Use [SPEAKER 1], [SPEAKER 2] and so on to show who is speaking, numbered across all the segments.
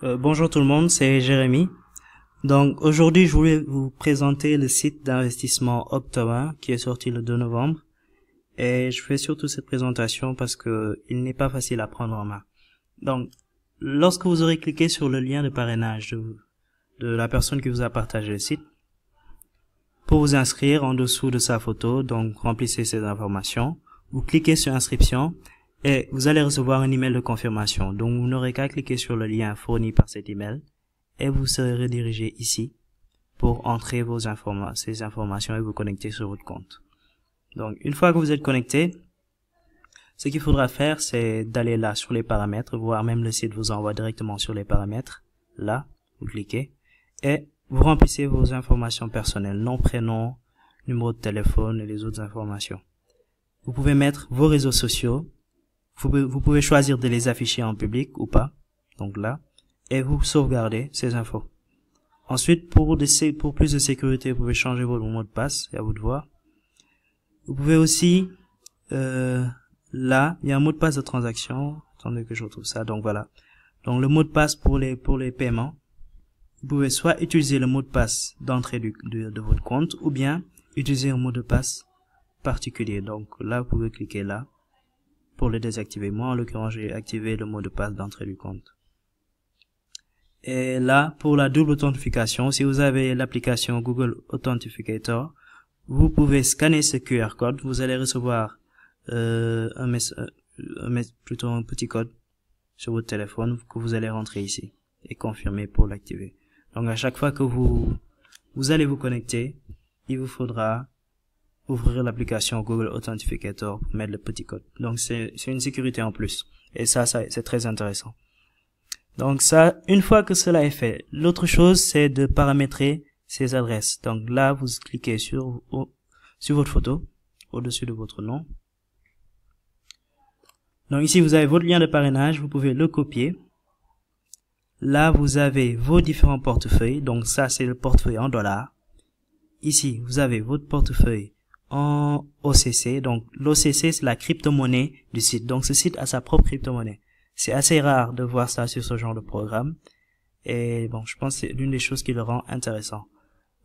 [SPEAKER 1] Bonjour tout le monde, c'est Jérémy. Donc aujourd'hui, je voulais vous présenter le site d'investissement Octova qui est sorti le 2 novembre. Et je fais surtout cette présentation parce que il n'est pas facile à prendre en main. Donc, lorsque vous aurez cliqué sur le lien de parrainage de la personne qui vous a partagé le site, pour vous inscrire en dessous de sa photo, donc remplissez ces informations, vous cliquez sur inscription et vous allez recevoir un email de confirmation. Donc vous n'aurez qu'à cliquer sur le lien fourni par cet email et vous serez redirigé ici pour entrer ces informations et vous connecter sur votre compte. Donc une fois que vous êtes connecté, ce qu'il faudra faire, c'est d'aller là sur les paramètres, voire même le site vous envoie directement sur les paramètres. Là, vous cliquez et vous remplissez vos informations personnelles, nom, prénom, numéro de téléphone et les autres informations. Vous pouvez mettre vos réseaux sociaux. Vous pouvez choisir de les afficher en public ou pas. Donc là, et vous sauvegardez ces infos. Ensuite, pour plus de sécurité, vous pouvez changer votre mot de passe, c'est à vous de voir. Vous pouvez aussi, là, il y a un mot de passe de transaction. Attendez que je retrouve ça. Donc voilà. Donc le mot de passe pour les paiements. Vous pouvez soit utiliser le mot de passe d'entrée de votre compte ou bien utiliser un mot de passe particulier. Donc là, vous pouvez cliquer là pour le désactiver. Moi, en l'occurrence, j'ai activé le mot de passe d'entrée du compte. Et là, pour la double authentification, si vous avez l'application Google Authenticator, vous pouvez scanner ce QR code. Vous allez recevoir un petit code sur votre téléphone que vous allez rentrer ici et confirmer pour l'activer. Donc à chaque fois que vous allez vous connecter, il vous faudra ouvrir l'application Google Authenticator pour mettre le petit code. Donc c'est une sécurité en plus. Et ça c'est très intéressant. Donc ça, une fois que cela est fait, l'autre chose c'est de paramétrer ces adresses. Donc là, vous cliquez sur votre photo, au-dessus de votre nom. Donc ici, vous avez votre lien de parrainage, vous pouvez le copier. Là, vous avez vos différents portefeuilles. Donc ça, c'est le portefeuille en dollars. Ici, vous avez votre portefeuille en OCC. Donc l'OCC, c'est la crypto-monnaie du site. Donc ce site a sa propre crypto-monnaie. C'est assez rare de voir ça sur ce genre de programme. Et bon, je pense que c'est l'une des choses qui le rend intéressant.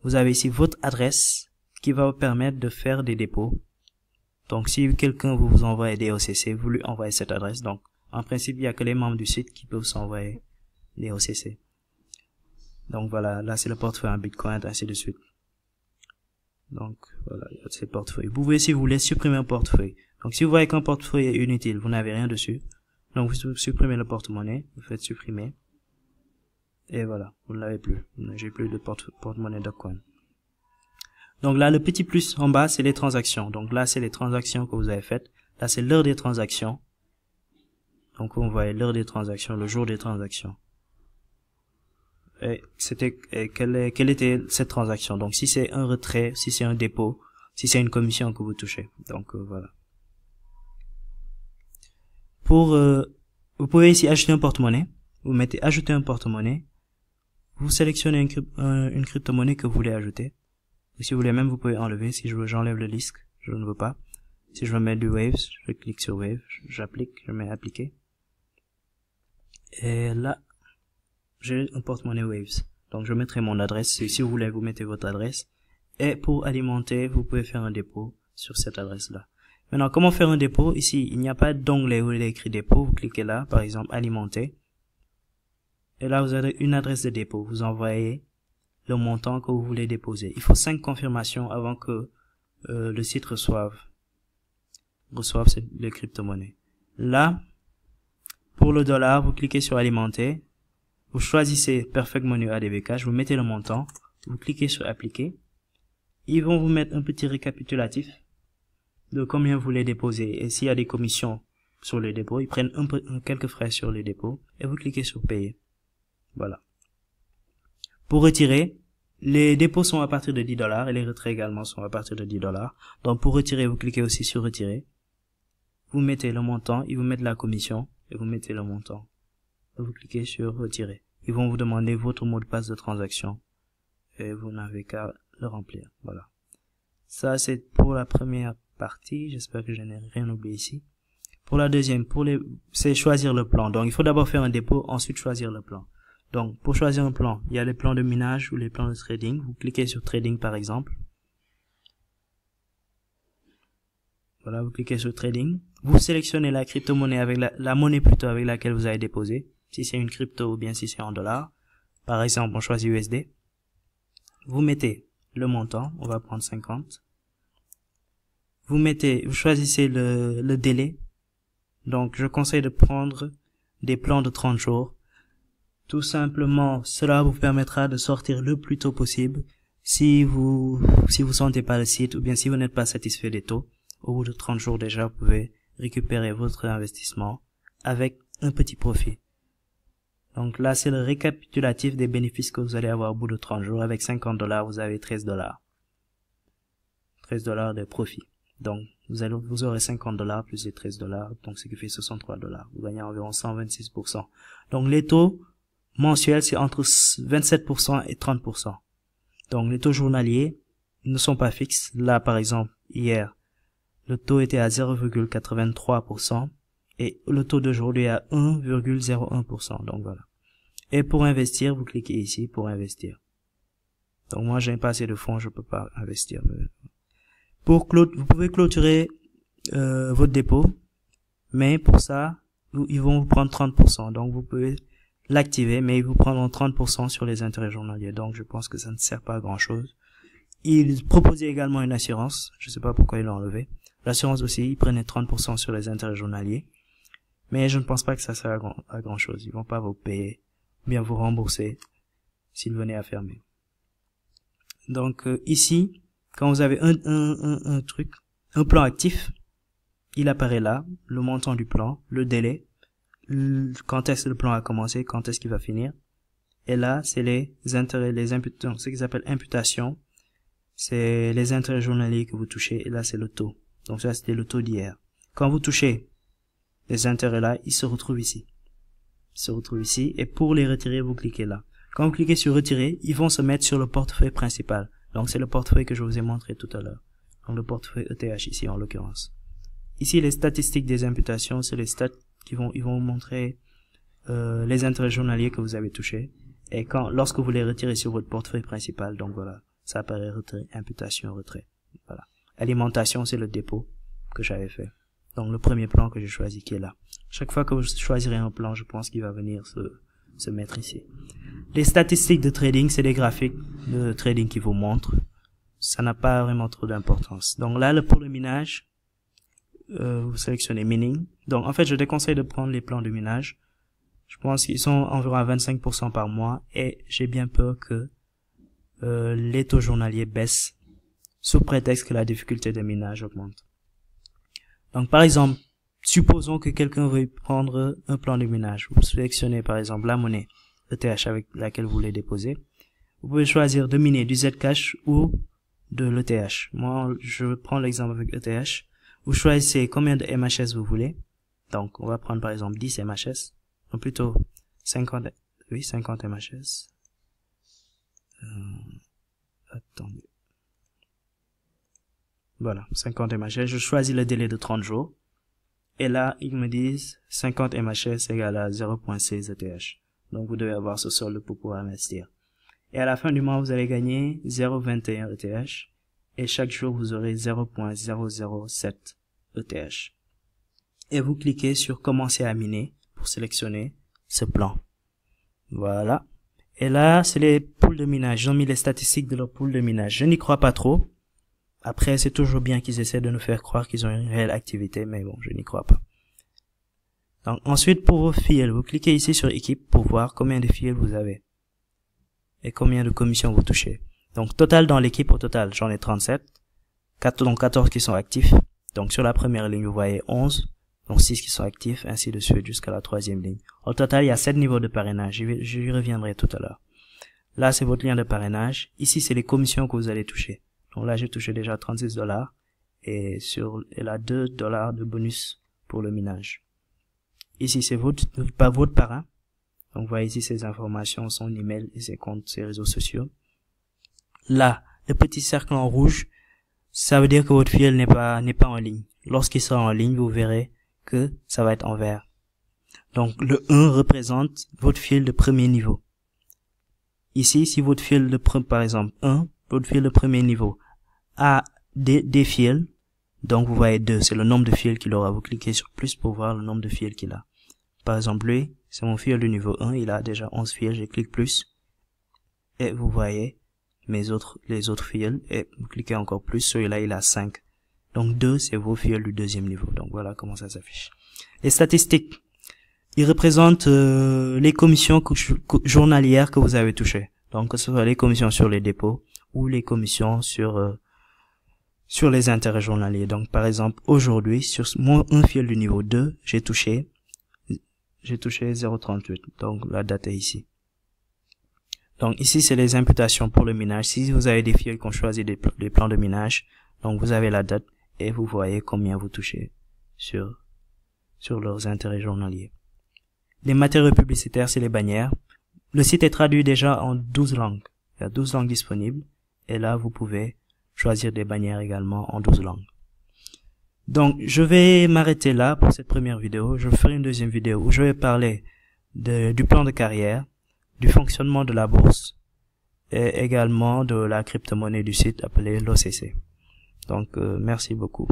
[SPEAKER 1] Vous avez ici votre adresse qui va vous permettre de faire des dépôts. Donc si quelqu'un vous envoie des OCC, vous lui envoyez cette adresse. Donc en principe, il n'y a que les membres du site qui peuvent s'envoyer les OCC. Donc voilà, là c'est le portefeuille en Bitcoin, ainsi de suite. Donc voilà, il y a ces portefeuilles. Vous pouvez, si vous voulez, supprimer un portefeuille. Donc si vous voyez qu'un portefeuille est inutile, vous n'avez rien dessus. Donc vous supprimez le porte-monnaie, vous faites supprimer. Et voilà, vous ne l'avez plus. J'ai plus de porte-monnaie Dogecoin. Donc là, le petit plus en bas, c'est les transactions. Donc là, c'est les transactions que vous avez faites. Là, c'est l'heure des transactions. Donc on voit l'heure des transactions, le jour des transactions. Et quelle était cette transaction. Donc si c'est un retrait, si c'est un dépôt, si c'est une commission que vous touchez. Donc voilà. Vous pouvez ici ajouter un porte-monnaie. Vous mettez ajouter un porte-monnaie. Vous sélectionnez une crypto-monnaie que vous voulez ajouter. Et si vous voulez même, vous pouvez enlever. Si j'enlève le disque, je ne veux pas. Si je veux mettre du Waves, je clique sur Wave, j'applique, je mets appliquer. Et là, j'ai un porte-monnaie Waves. Donc je mettrai mon adresse. Si vous voulez, vous mettez votre adresse. Et pour alimenter, vous pouvez faire un dépôt sur cette adresse-là. Maintenant, comment faire un dépôt? Ici, il n'y a pas d'onglet où il est écrit dépôt. Vous cliquez là, par exemple, alimenter. Et là, vous avez une adresse de dépôt. Vous envoyez le montant que vous voulez déposer. Il faut 5 confirmations avant que le site reçoive les crypto-monnaies. Là, pour le dollar, vous cliquez sur alimenter. Vous choisissez Perfect Money ADV Cash. Vous mettez le montant. Vous cliquez sur appliquer. Ils vont vous mettre un petit récapitulatif de combien vous voulez déposer. Et s'il y a des commissions sur les dépôts, ils prennent quelques frais sur les dépôts. Et vous cliquez sur payer. Voilà. Pour retirer, les dépôts sont à partir de $10 et les retraits également sont à partir de $10. Donc pour retirer, vous cliquez aussi sur retirer. Vous mettez le montant, ils vous mettent la commission et vous mettez le montant. Et vous cliquez sur retirer. Ils vont vous demander votre mot de passe de transaction et vous n'avez qu'à le remplir. Voilà. Ça c'est pour la première partie. J'espère que je n'ai rien oublié ici. Pour la deuxième, c'est choisir le plan. Donc il faut d'abord faire un dépôt, ensuite choisir le plan. Donc, pour choisir un plan, il y a les plans de minage ou les plans de trading. Vous cliquez sur trading par exemple. Voilà, vous cliquez sur trading. Vous sélectionnez la crypto-monnaie avec la monnaie plutôt avec laquelle vous avez déposé. Si c'est une crypto ou bien si c'est en dollars. Par exemple, on choisit USD. Vous mettez le montant. On va prendre 50. Vous choisissez le délai. Donc, je conseille de prendre des plans de 30 jours. Tout simplement, cela vous permettra de sortir le plus tôt possible si vous sentez pas le site ou bien si vous n'êtes pas satisfait des taux. Au bout de 30 jours déjà, vous pouvez récupérer votre investissement avec un petit profit. Donc là, c'est le récapitulatif des bénéfices que vous allez avoir au bout de 30 jours. Avec 50 $, vous avez 13 $. 13 $ de profit. Donc, vous aurez 50 $ plus les 13 $, donc ce qui fait 63 $. Vous gagnez environ 126%. Donc, les taux mensuels, c'est entre 27% et 30%. Donc, les taux journaliers ne sont pas fixes. Là, par exemple, hier, le taux était à 0,83% et le taux d'aujourd'hui est à 1,01%. Donc, voilà. Et pour investir, vous cliquez ici pour investir. Donc, moi, j'ai pas assez de fonds, je peux pas investir. Vous pouvez clôturer votre dépôt, mais pour ça, ils vont vous prendre 30%. Donc, vous pouvez l'activer, mais ils vous prendront 30% sur les intérêts journaliers. Donc, je pense que ça ne sert pas à grand chose. Ils proposaient également une assurance. Je sais pas pourquoi ils l'ont enlevé. L'assurance aussi, ils prenaient 30% sur les intérêts journaliers. Mais je ne pense pas que ça sert à grand chose. Ils vont pas vous payer, ou bien vous rembourser s'ils venaient à fermer. Donc, ici, quand vous avez un plan actif, il apparaît là, le montant du plan, le délai, quand est-ce que le plan a commencé, quand est-ce qu'il va finir. Et là, c'est les intérêts, ce qu'ils appellent imputation. C'est les intérêts journaliers que vous touchez, et là, c'est le taux. Donc ça, c'était le taux d'hier. Quand vous touchez les intérêts là, ils se retrouvent ici. Ils se retrouvent ici, et pour les retirer, vous cliquez là. Quand vous cliquez sur retirer, ils vont se mettre sur le portefeuille principal. Donc c'est le portefeuille que je vous ai montré tout à l'heure. Donc le portefeuille ETH ici, en l'occurrence. Ici, les statistiques des imputations, c'est les stats ils vont vous montrer les intérêts journaliers que vous avez touchés. Et lorsque vous les retirez sur votre portefeuille principal, donc voilà, ça apparaît retrait, imputation, retrait. Voilà. Alimentation, c'est le dépôt que j'avais fait. Donc le premier plan que j'ai choisi qui est là. Chaque fois que vous choisirez un plan, je pense qu'il va venir se mettre ici. Les statistiques de trading, c'est des graphiques de trading qui vous montrent. Ça n'a pas vraiment trop d'importance. Donc là, pour le minage, vous sélectionnez mining. Donc en fait, je déconseille de prendre les plans de minage. Je pense qu'ils sont environ à 25% par mois et j'ai bien peur que les taux journaliers baissent sous prétexte que la difficulté de minage augmente. Donc par exemple, supposons que quelqu'un veuille prendre un plan de minage. Vous sélectionnez par exemple la monnaie ETH avec laquelle vous voulez déposer. Vous pouvez choisir de miner du Zcash ou de l'ETH. Moi, je prends l'exemple avec ETH. Vous choisissez combien de MHS vous voulez. Donc, on va prendre par exemple 10 MHS. Donc plutôt 50 MHS. Attendez. Voilà, 50 MHS. Je choisis le délai de 30 jours. Et là, ils me disent 50 MHS égale à 0.6 ETH. Donc, vous devez avoir ce solde pour pouvoir investir. Et à la fin du mois, vous allez gagner 0.21 ETH. Et chaque jour, vous aurez 0.007 ETH. Et vous cliquez sur commencer à miner pour sélectionner ce plan. Voilà. Et là, c'est les poules de minage. Ils ont mis les statistiques de leur pool de minage. Je n'y crois pas trop. Après, c'est toujours bien qu'ils essaient de nous faire croire qu'ils ont une réelle activité, mais bon, je n'y crois pas. Donc, ensuite, pour vos fils, vous cliquez ici sur équipe pour voir combien de fils vous avez. Et combien de commissions vous touchez. Donc, total dans l'équipe, au total, j'en ai 37. 14 qui sont actifs. Donc, sur la première ligne, vous voyez 11. Donc, 6 qui sont actifs, ainsi de suite, jusqu'à la troisième ligne. Au total, il y a 7 niveaux de parrainage. Je y reviendrai tout à l'heure. Là, c'est votre lien de parrainage. Ici, c'est les commissions que vous allez toucher. Donc là, j'ai touché déjà 36 $. Et là, 2 $ de bonus pour le minage. Ici, c'est votre parrain. Donc, vous voyez ici ses informations, son email et ses comptes, ses réseaux sociaux. Là, le petit cercle en rouge, ça veut dire que votre fil n'est pas en ligne. Lorsqu'il sera en ligne, vous verrez que ça va être en vert. Donc, le 1 représente votre fil de premier niveau. ici, si votre fil de par exemple 1, votre fil de premier niveau a des fils, donc vous voyez 2, c'est le nombre de fils qu'il aura. Vous cliquez sur plus pour voir le nombre de fils qu'il a. Par exemple, lui, c'est mon fil du niveau 1, il a déjà 11 fils, je clique plus, et vous voyez les autres fils, et vous cliquez encore plus, celui-là il a 5. Donc 2, c'est vos fils du deuxième niveau. Donc voilà comment ça s'affiche. Les statistiques, ils représentent les commissions journalières que vous avez touchées. Donc que ce soit les commissions sur les dépôts ou les commissions sur les intérêts journaliers. Donc par exemple, aujourd'hui, sur un fil du niveau 2, j'ai touché 0,38. Donc la date est ici. Donc ici, c'est les imputations pour le minage. Si vous avez des fils qui ont choisi des plans de minage, donc vous avez la date et vous voyez combien vous touchez sur leurs intérêts journaliers. Les matériaux publicitaires, c'est les bannières. Le site est traduit déjà en 12 langues. Il y a 12 langues disponibles. Et là, vous pouvez choisir des bannières également en 12 langues. Donc, je vais m'arrêter là pour cette première vidéo. Je ferai une deuxième vidéo où je vais parler du plan de carrière, du fonctionnement de la bourse et également de la crypto-monnaie du site appelée l'OCC. Donc, merci beaucoup.